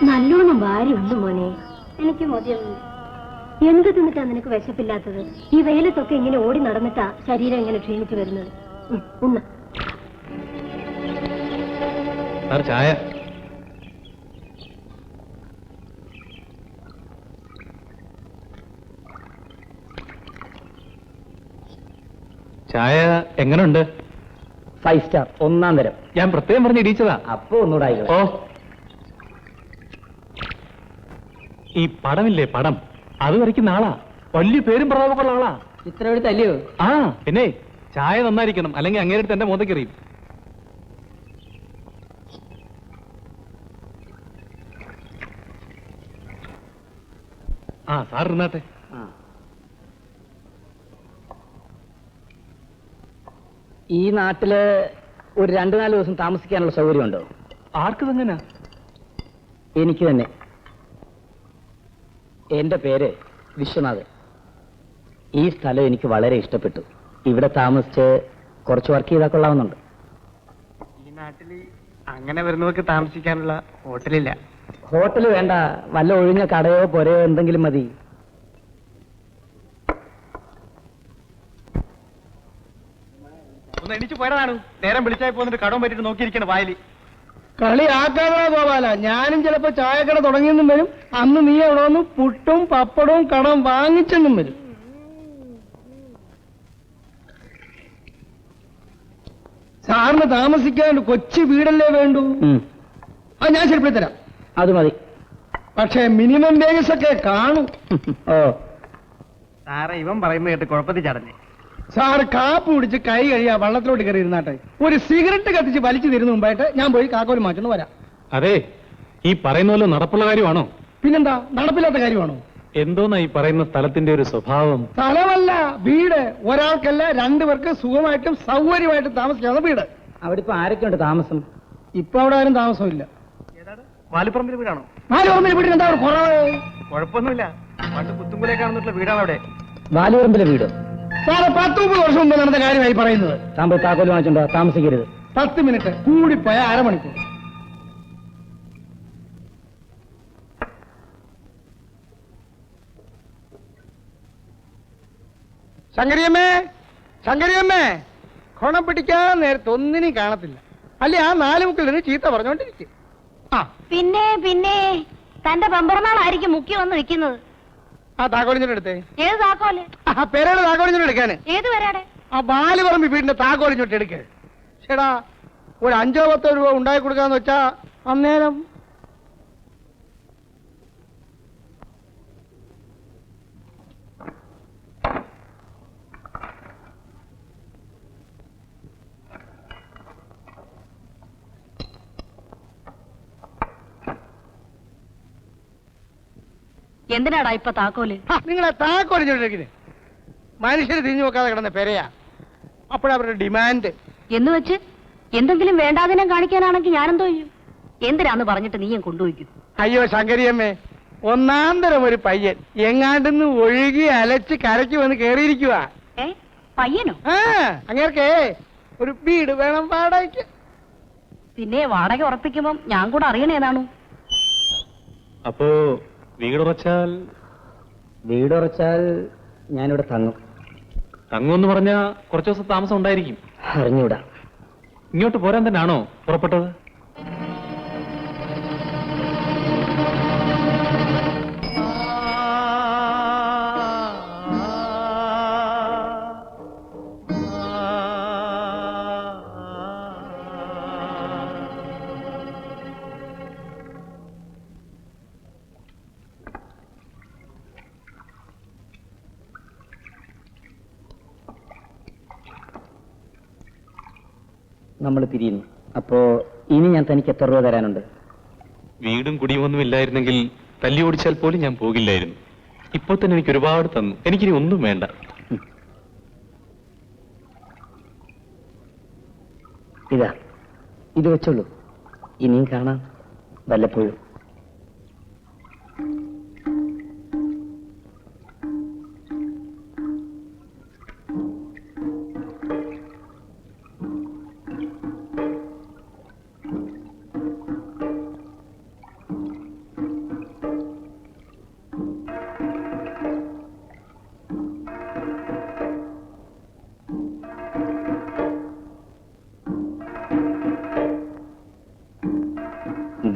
നല്ലോണം ഭാര്യയുണ്ട് മോനെ. എനിക്ക് മതിയൊന്നും. എന്ത് തിന്നിട്ടാ നിനക്ക് വിശപ്പില്ലാത്തത്? ഈ വെയിലത്തൊക്കെ ഇങ്ങനെ ഓടി നടന്നിട്ടാ ശരീരം ഇങ്ങനെ ക്ഷീണിച്ചു വരുന്നത്. ഉണ്ണ ചായ. ചായ എങ്ങനെയുണ്ട്? 5 സ്റ്റാർ, 1-ാം തരം. ഞാൻ പ്രത്യേകം പറഞ്ഞ് ഇടിച്ചതാ. അപ്പൊ ഒന്നുകൂടെ. ഓ, ഈ പടമില്ലേ, പടം, അത് വരയ്ക്കുന്ന ആളാ. വലിയ പേരും പ്രതാപമുള്ള ആളാ. ചിത്രം എടുത്തല്ലയോ? ആ, പിന്നെ ചായ നന്നായിരിക്കണം, അല്ലെങ്കിൽ അങ്ങേരെടുത്ത് എന്റെ മോതക്കെറിയും. ആ, സാർ ഇരുന്നാട്ടെ. ഈ നാട്ടില് ഒരു 2-4 ദിവസം താമസിക്കാനുള്ള സൗകര്യമുണ്ടോ? ആർക്ക് തന്നെയാ? എനിക്ക് തന്നെ. എന്റെ പേര് വിശ്വനാഥൻ. ഈ സ്ഥലം എനിക്ക് വളരെ ഇഷ്ടപ്പെട്ടു. ഇവിടെ താമസിച്ച് കുറച്ച് വർക്ക് ചെയ്താൽ കൊള്ളാവുന്നുണ്ട്. ഈ നാട്ടില് അങ്ങനെ വരുന്നവർക്ക് താമസിക്കാനുള്ള ഹോട്ടലില്ല. ഹോട്ടൽ വേണ്ട, വല്ല ഒഴിഞ്ഞ കടയോ പുരയോ എന്തെങ്കിലും മതി. ഒന്ന് എണീച്ച് പോയതാണ്. നേരം വിളിച്ചായി പോന്നിട്ട് കടം പറ്റിട്ട് നോക്കിയിരിക്കണ വായില്. കളി ആക്കാതെ ഗോപാല, ഞാനും ചിലപ്പോ ചായക്കട തുടങ്ങിയെന്നും വരും. അന്ന് നീ അവിടെ വന്ന് പുട്ടും പപ്പടവും കടം വാങ്ങിച്ചെന്നും വരും. സാറിന് താമസിക്കാൻ കൊച്ചു വീടല്ലേ വേണ്ടൂ? ആ, ഞാൻ ശരിപ്പെടുത്തി തരാം. അത് മതി. പക്ഷേ മിനിമം വേജസ് ഒക്കെ കാണും. ഓ, സാറേ, ഇവൻ പറയുന്നത് കേട്ട് കുഴപ്പത്തിൽ ചടഞ്ഞ്. സാറ് കാപ്പ് കുടിച്ച് കൈ കഴിയാ വള്ളത്തിലോട്ട് കയറി ഇരുന്നാട്ടെ. ഒരു സിഗരറ്റ് കത്തിച്ച് വലിച്ചു തരുന്ന മുമ്പായിട്ട് ഞാൻ പോയി കാക്കോല് മാറ്റണം വരാം. അതെ, ഈ പറയുന്ന പോലെ നടപ്പുള്ള കാര്യമാണോ? പിന്നെന്താ, നടപ്പില്ലാത്ത കാര്യമാണോ? എന്തോന്നാ ഈ പറയുന്ന സ്ഥലത്തിന്റെ ഒരു സ്വഭാവം? സ്ഥലമല്ല, വീട്. ഒരാൾക്കല്ല, 2 പേർക്ക് സുഖമായിട്ടും സൗകര്യമായിട്ടും താമസിക്കാവുന്ന വീട്. അവിടെ ഇപ്പൊ ആരൊക്കെയുണ്ട് താമസം? ഇപ്പൊ അവിടെ ആരും താമസമില്ല. വാലിപ്പറമ്പിൽ വീടാണോ? നാലുപറമ്പിൽ വീട്ടിൽ എന്താ കുറവ്? കുഴപ്പമൊന്നുമില്ല. പണ്ട് പുത്തുമ്പുലേക്കാണെന്നുള്ള വീടാണ് അവിടെ. വാലുപറമ്പിലെ വീടോ? സാറ് 10-30 വർഷം മുമ്പ് നടന്ന കാര്യമായി പറയുന്നത്. താൻ പോയി താക്കോല് വാങ്ങിച്ചോണ്ടോ, താമസിക്കരുത്. 10 മിനിറ്റ് കൂടിപ്പോയ അരമണിക്കൂർ. ശങ്കരിയമ്മേ, ശങ്കരിയമ്മേ, കൊണം പിടിക്കാൻ നേരത്തെ ഒന്നിനും കാണത്തില്ല. അല്ലെ ആ 4 മുക്കിൽ നിന്ന് ചീത്ത പറഞ്ഞോണ്ടിരിക്കും. ആ, പിന്നെ തന്റെ പമ്പറന്നാളായിരിക്കും മുക്കി വന്ന് നിൽക്കുന്നത്. ആ താക്കോലിഞ്ഞോട്ട് എടുത്തേ. ഏത് താക്കോല്? ആ പെരയുടെ താക്കോലിഞ്ഞോട്ട് എടുക്കാന്. ഏത് വരാടെ? ആ ബാലുപറമ്പ് വീടിന്റെ താക്കോലിഞ്ഞോട്ട് എടുക്കേ. ചേടാ, ഒരു 5-10 രൂപ ഉണ്ടാക്കി കൊടുക്കാന്ന് വെച്ചാ അന്നേരം. എന്തിനാടാ ഇപ്പൊ താക്കോല്? നിങ്ങളെ താക്കോലിഞ്ഞോട്ടിരിക്കുന്നത് മനുഷ്യര് തിരിഞ്ഞു നോക്കാതെ കിടന്ന പെരയാ. അപ്പോഴവരുടെ ഡിമാൻഡ്. എന്ന് വെച്ച് എന്തെങ്കിലും വേണ്ടാതിനം കാണിക്കാനാണെങ്കിൽ ഞാനെന്തോ ചെയ്യും? എന്തിനാന്ന് പറഞ്ഞിട്ട് നീയും കൊണ്ടുപോയിക്കും. അയ്യോ ശങ്കരിയമ്മേ, 1-ാം തരം ഒരു പയ്യൻ എങ്ങാണ്ടെന്ന് ഒഴുകി അലച്ച് കരയ്ക്ക് വന്ന് കേറിയിരിക്കുക. പയ്യനോ? ആ, അങ്ങേർക്കേ ഒരു വീട് വേണം വാടകയ്ക്ക്. പിന്നെ വാടക ഉറപ്പിക്കുമ്പോ ഞാൻ കൂടെ അറിയണേതാണു. അപ്പോ വീടുറച്ചാൽ? വീടുറച്ചാൽ ഞാനിവിടെ തങ്ങും. തങ്ങുമെന്ന് പറഞ്ഞാ കുറച്ചു ദിവസം താമസം ഉണ്ടായിരിക്കും. അറിഞ്ഞൂടാ. ഇങ്ങോട്ട് പോരാൻ തന്നെയാണോ പുറപ്പെട്ടത്? നമ്മൾ പിരിയുന്നു. അപ്പോ ഇനി ഞാൻ തനിക്ക് എത്ര രൂപ തരാനുണ്ട്? വീടും കുടിയുമൊന്നും ഇല്ലായിരുന്നെങ്കിൽ തല്ലി ഓടിച്ചാൽ പോലും ഞാൻ പോകില്ലായിരുന്നു. ഇപ്പോൾ തന്നെ എനിക്ക് ഒരുപാട് തന്നു. എനിക്കിനി ഒന്നും വേണ്ട. ഇതാ, ഇത് വെച്ചോളൂ. ഇനിയും കാണാം വല്ലപ്പോഴും.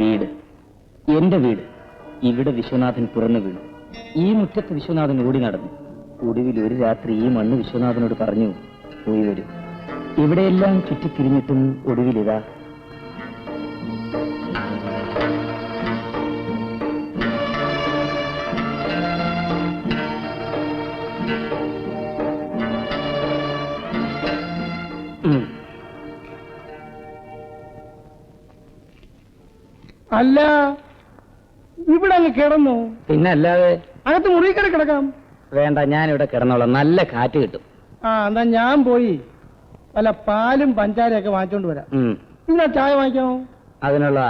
വീട്, എന്റെ വീട്. ഇവിടെ വിശ്വനാഥൻ തുറന്നു വീണു. ഈ മുറ്റത്ത് വിശ്വനാഥൻ ഓടി നടന്നു. ഒടുവിൽ ഒരു രാത്രി ഈ മണ്ണ് വിശ്വനാഥനോട് പറഞ്ഞു, പോയി വരൂ. ഇവിടെയെല്ലാം ചുറ്റിത്തിരിഞ്ഞിട്ടും ഒടുവിലിതാ. അല്ല, ഇവിടെ അങ്ങ് കിടന്നു. പിന്നെ അല്ലാതെ അകത്ത് മുറി കയറി കിടക്കാം. വേണ്ട, ഞാനിവിടെ കിടന്നോളാം. നല്ല കാറ്റ് കിട്ടും. എന്നാ ഞാൻ പോയി വല്ല പാലും പഞ്ചാരയൊക്കെ വാങ്ങിച്ചോണ്ട് വരാം. ഇന്നാ ചായ വാങ്ങിക്കാമോ? അതിനുള്ള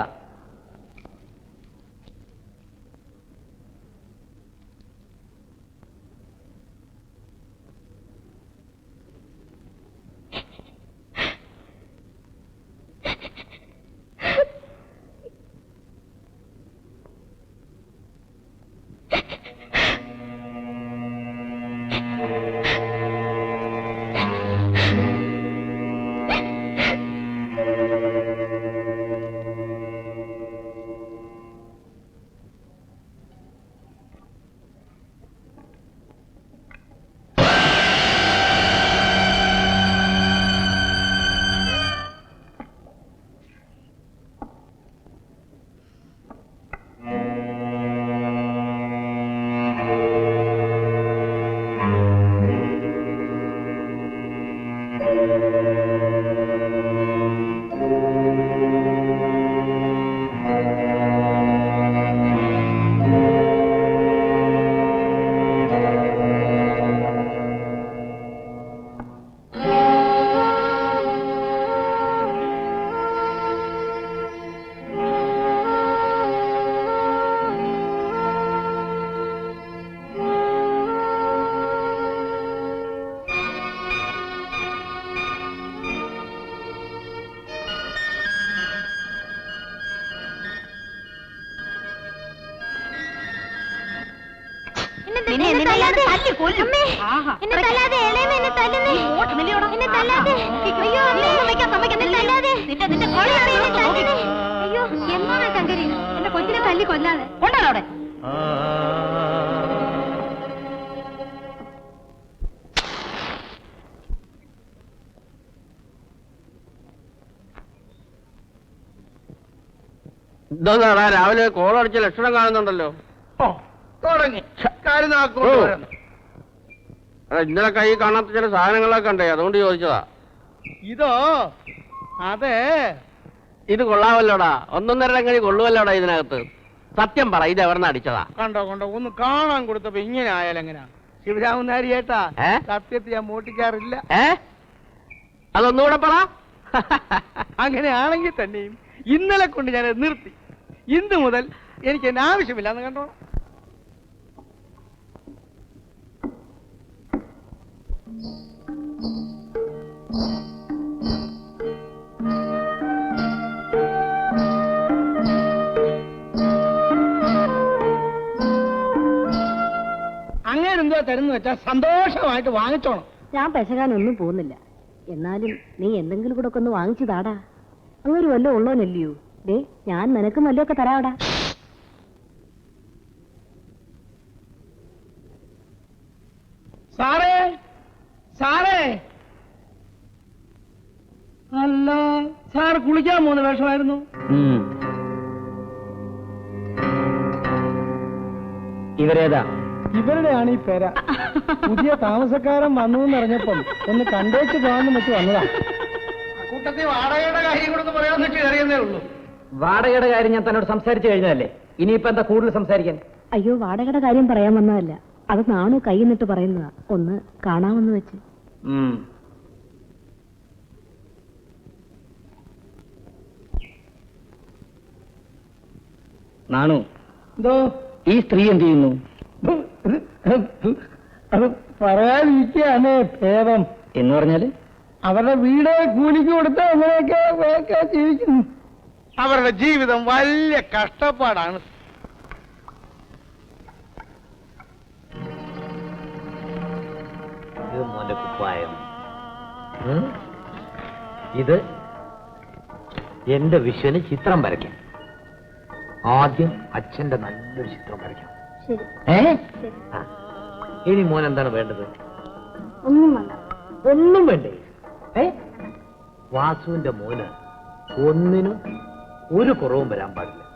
എന്റെ കൊച്ചിനെ തല്ലി കൊല്ലാതെ കൊണ്ടാണ് അവിടെ. ഇതാ രാവിലെ കോളടിച്ച ലക്ഷണം കാണുന്നുണ്ടല്ലോ. തുടങ്ങി ഇന്നലെ കൈ കാണാത്ത ചില സാധനങ്ങളൊക്കെ ഉണ്ടേ, അതുകൊണ്ട് ചോദിച്ചതാ. ഇതോ? അതെ, ഇത് കൊള്ളാമല്ലോടാ. 1.5 രംഗണി കൊള്ളുമല്ലോടാ ഇതിനകത്ത്. സത്യം പറ, ഇത് എവിടെന്ന് അടിച്ചതാ? കണ്ടോ ഒന്ന് കാണാൻ കൊടുത്തപ്പോ ഇങ്ങനെ ആയാലെങ്ങനാ? ശിവരാമൻ നാരി ഏട്ടാ, സത്യത്തിൽ ഞാൻ മോട്ടിക്കാറില്ല. അതൊന്നുകൂടെ പറ. അങ്ങനെയാണെങ്കിൽ തന്നെയും ഇന്നലെ കൊണ്ട് ഞാൻ നിർത്തി. ഇന്ന് മുതൽ എനിക്ക് എന്നെ ആവശ്യമില്ല എന്ന് കണ്ടോ. അങ്ങനെ എന്തോ തരുന്നു വെച്ചാൽ സന്തോഷമായിട്ട് വാങ്ങിച്ചോണം. ഞാൻ പെശകാനൊന്നും പോകുന്നില്ല. എന്നാലും നീ എന്തെങ്കിലും കൂടെ ഒക്കെ ഒന്ന് വാങ്ങിച്ചു താടാ. അങ്ങനെ വല്ലതും ഉള്ളോനല്ലയോ? ദേ, ഞാൻ നിനക്കും വല്ലതൊക്കെ തരാവടാ. സാറേ സാറേ, അല്ല സാറ് കുളിക്കാൻ പോകുന്ന വേഷമായിരുന്നു. ഇവരേതാ? ഇവരുടെയാണ് ഈ പേര. പുതിയ താമസക്കാരൻ വന്നു എന്നറിഞ്ഞപ്പം ഒന്ന് കണ്ടേച്ച് പോകാന്ന് വെച്ച് വന്നതാ. കൂട്ടത്തിൽ വാടകയുടെ കാര്യം കൂടെ പറയാൻ വെച്ച് കയറിയെന്നേ ഉള്ളൂ. വാടകയുടെ കാര്യം ഞാൻ തന്നോട് സംസാരിച്ചു കഴിഞ്ഞതല്ലേ, ഇനിയിപ്പോ എന്താ കൂടുതൽ സംസാരിക്കാൻ? അയ്യോ, വാടകയുടെ കാര്യം പറയാൻ വന്നതല്ല. അത് നാണു കൈ നിന്നിട്ട് പറയുന്നതാ. ഒന്ന് കാണാമെന്ന് വെച്ച്. നാണു, എന്തോ? ഈ സ്ത്രീ എന്ത് ചെയ്യുന്നു? അത് പറയാതിരിക്കുകയാണ് ഭേദം. എന്ന് പറഞ്ഞാല് അവരുടെ വീട് കൂലിക്ക് കൊടുത്ത് അങ്ങനെയൊക്കെ ജീവിക്കുന്നു. അവരുടെ ജീവിതം വലിയ കഷ്ടപ്പാടാണ്. ഇത് എന്റെ വിശ്വന് ചിത്രം വരയ്ക്കാം. ആദ്യം അച്ഛന്റെ നല്ലൊരു ചിത്രം വരയ്ക്കണം. ശരി. ആ. ഇനി മോൻ എന്താണ് വേണ്ടത്? ഒന്നും വേണ്ട. ഒന്നും വേണ്ടേ? വാസുവിന്റെ മോന് ഒന്നിനും ഒരു കുറവും വരാൻ പാടില്ല.